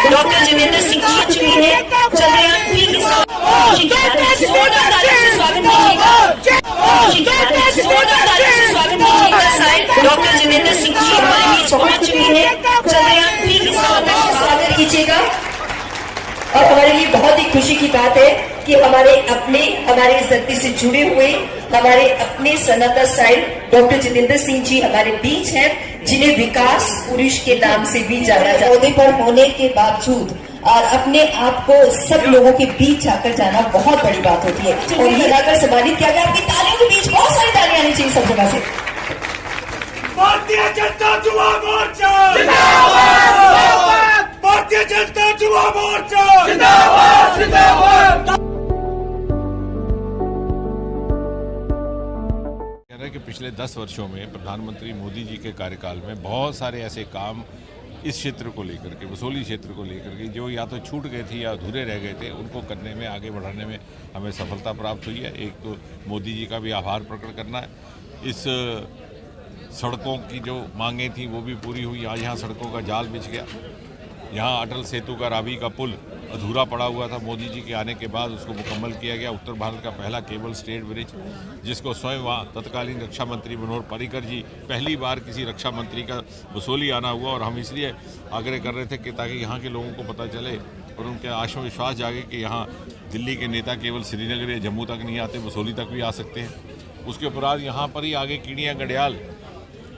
Doctor Jitendra Singh ji चुनी है चंद्रयान 3 की डॉक्टर जितेंद्र सिंह जी हमारे बीच पहुंच चुके हैं। चंद्रयान 3 की स्वागत कीजिएगा। और हमारे लिए बहुत ही खुशी की बात है कि हमारे इस धरती से जुड़े हुए हमारे अपने सनातन साहिब डॉक्टर जितेंद्र सिंह जी हमारे बीच हैं, जिन्हें विकास पुरुष के नाम से भी जाना जाता है। ओहदे पर होने के बावजूद और अपने आप को सब लोगों के बीच जाकर जाना बहुत बड़ी बात होती है। और लगाकर सम्मानित किया गया। आपकी तालियों के बीच बहुत सारी तालियां आनी चाहिए सब जगह से। भारतीय जनता युवा मोर्चा जिंदाबाद, भारतीय जनता युवा मोर्चा जिंदाबाद जिंदाबाद। कि पिछले 10 वर्षों में प्रधानमंत्री मोदी जी के कार्यकाल में बहुत सारे ऐसे काम इस क्षेत्र को लेकर के, बसोली क्षेत्र को लेकर के, जो या तो छूट गए थे या अधूरे रह गए थे, उनको करने में, आगे बढ़ाने में हमें सफलता प्राप्त हुई है। एक तो मोदी जी का भी आभार प्रकट करना है। इस सड़कों की जो मांगें थी वो भी पूरी हुई। यहाँ सड़कों का जाल बिछ गया। यहाँ अटल सेतु का रावी का पुल अधूरा पड़ा हुआ था, मोदी जी के आने के बाद उसको मुकम्मल किया गया। उत्तर भारत का पहला केबल स्टेट ब्रिज, जिसको स्वयं वहाँ तत्कालीन रक्षा मंत्री मनोहर पर्रिकर जी, पहली बार किसी रक्षा मंत्री का बसोली आना हुआ। और हम इसलिए आग्रह कर रहे थे कि ताकि यहाँ के लोगों को पता चले और उनके आत्मविश्वास जागे कि यहाँ दिल्ली के नेता केवल श्रीनगर या जम्मू तक नहीं आते, बसोली तक भी आ सकते हैं। उसके उपरांत यहाँ पर ही आगे कीड़ियाँ गडियाल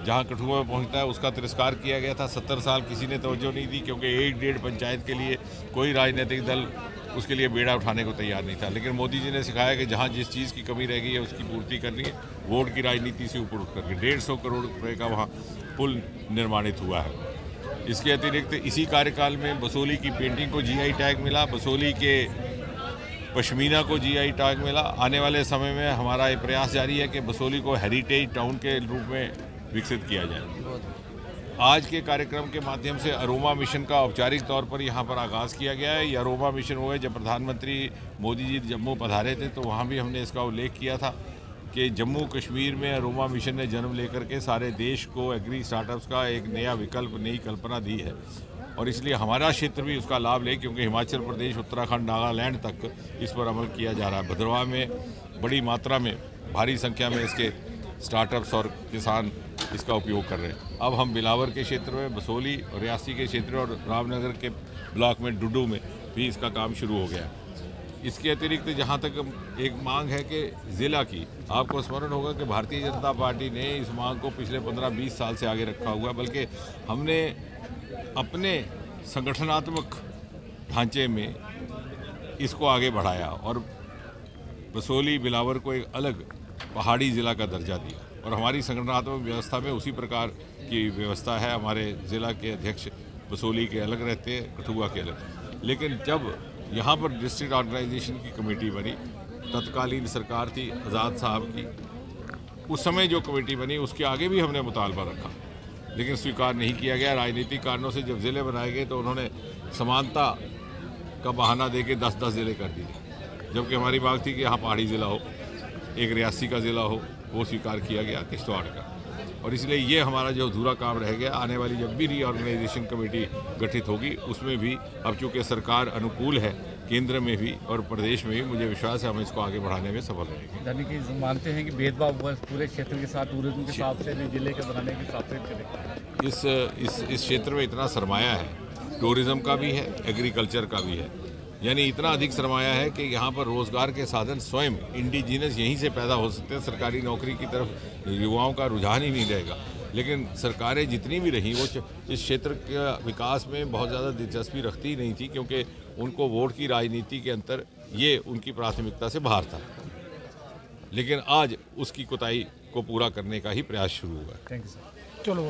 जहाँ कठुआ में पहुँचता है, उसका तिरस्कार किया गया था। 70 साल किसी ने तवज्जो नहीं दी, क्योंकि 1-1.5 पंचायत के लिए कोई राजनीतिक दल उसके लिए बेड़ा उठाने को तैयार नहीं था। लेकिन मोदी जी ने सिखाया कि जहाँ जिस चीज़ की कमी रह गई है उसकी पूर्ति करनी है, वोट की राजनीति से ऊपर उठ करके 150 करोड़ रुपये का वहाँ पुल निर्माणित हुआ है। इसके अतिरिक्त इसी कार्यकाल में बसोली की पेंटिंग को GI टैग मिला, बसोली के पश्मीना को GI टैग मिला। आने वाले समय में हमारा ये प्रयास जारी है कि बसोली को हेरिटेज टाउन के रूप में विकसित किया जाए। आज के कार्यक्रम के माध्यम से अरोमा मिशन का औपचारिक तौर पर यहाँ पर आगाज़ किया गया है। ये अरोमा मिशन हुआ है, जब प्रधानमंत्री मोदी जी जम्मू पधारे थे तो वहाँ भी हमने इसका उल्लेख किया था कि जम्मू कश्मीर में अरोमा मिशन ने जन्म लेकर के सारे देश को एग्री स्टार्टअप्स का एक नया विकल्प, नई कल्पना दी है। और इसलिए हमारा क्षेत्र भी उसका लाभ ले, क्योंकि हिमाचल प्रदेश, उत्तराखंड, नागालैंड तक इस पर अमल किया जा रहा है। भद्रवाह में बड़ी मात्रा में, भारी संख्या में इसके स्टार्टअप्स और किसान इसका उपयोग कर रहे हैं। अब हम बिलावर के क्षेत्र में, बसोली और रियासी के क्षेत्र और रामनगर के ब्लॉक में, डुडू में भी इसका काम शुरू हो गया है। इसके अतिरिक्त जहाँ तक एक मांग है कि ज़िला की, आपको स्मरण होगा कि भारतीय जनता पार्टी ने इस मांग को पिछले 15-20 साल से आगे रखा हुआ, बल्कि हमने अपने संगठनात्मक ढांचे में इसको आगे बढ़ाया और बसोली, बिलावर को एक अलग पहाड़ी ज़िला का दर्जा दिया। और हमारी संगठनात्मक व्यवस्था में उसी प्रकार की व्यवस्था है। हमारे ज़िला के अध्यक्ष बसोली के अलग रहते हैं, कठुआ के अलग। लेकिन जब यहाँ पर डिस्ट्रिक्ट ऑर्गेनाइजेशन की कमेटी बनी, तत्कालीन सरकार थी आज़ाद साहब की, उस समय जो कमेटी बनी उसके आगे भी हमने मुतालबा रखा, लेकिन स्वीकार नहीं किया गया। राजनीतिक कारणों से जब ज़िले बनाए गए तो उन्होंने समानता का बहाना दे के 10-10 ज़िले कर दिए, जबकि हमारी बात थी कि यहाँ पहाड़ी ज़िला हो, एक रियासी का ज़िला हो, वो स्वीकार किया गया किश्तवाड़ का। और इसलिए ये हमारा जो अधूरा काम रह गया, आने वाली जब भी रीऑर्गेनाइजेशन कमेटी गठित होगी उसमें भी, अब चूँकि सरकार अनुकूल है केंद्र में भी और प्रदेश में भी, मुझे विश्वास है हम इसको आगे बढ़ाने में सफल रहेंगे। यानी कि मानते हैं कि भेदभाव पूरे क्षेत्र के साथ, टूरिज्म के हिसाब से, जिले के बनाने के हिसाब से करें। इस क्षेत्र में इतना सरमाया है, टूरिज्म का भी है, एग्रीकल्चर का भी है। यानी इतना अधिक सरमाया है कि यहाँ पर रोज़गार के साधन स्वयं इंडिजीनस यहीं से पैदा हो सकते हैं। सरकारी नौकरी की तरफ युवाओं का रुझान ही नहीं रहेगा। लेकिन सरकारें जितनी भी रहीं वो इस क्षेत्र के विकास में बहुत ज़्यादा दिलचस्पी रखती नहीं थी, क्योंकि उनको वोट की राजनीति के अंतर ये उनकी प्राथमिकता से बाहर था। लेकिन आज उसकी कोताही को पूरा करने का ही प्रयास शुरू हुआ है। Thank you sir. चलो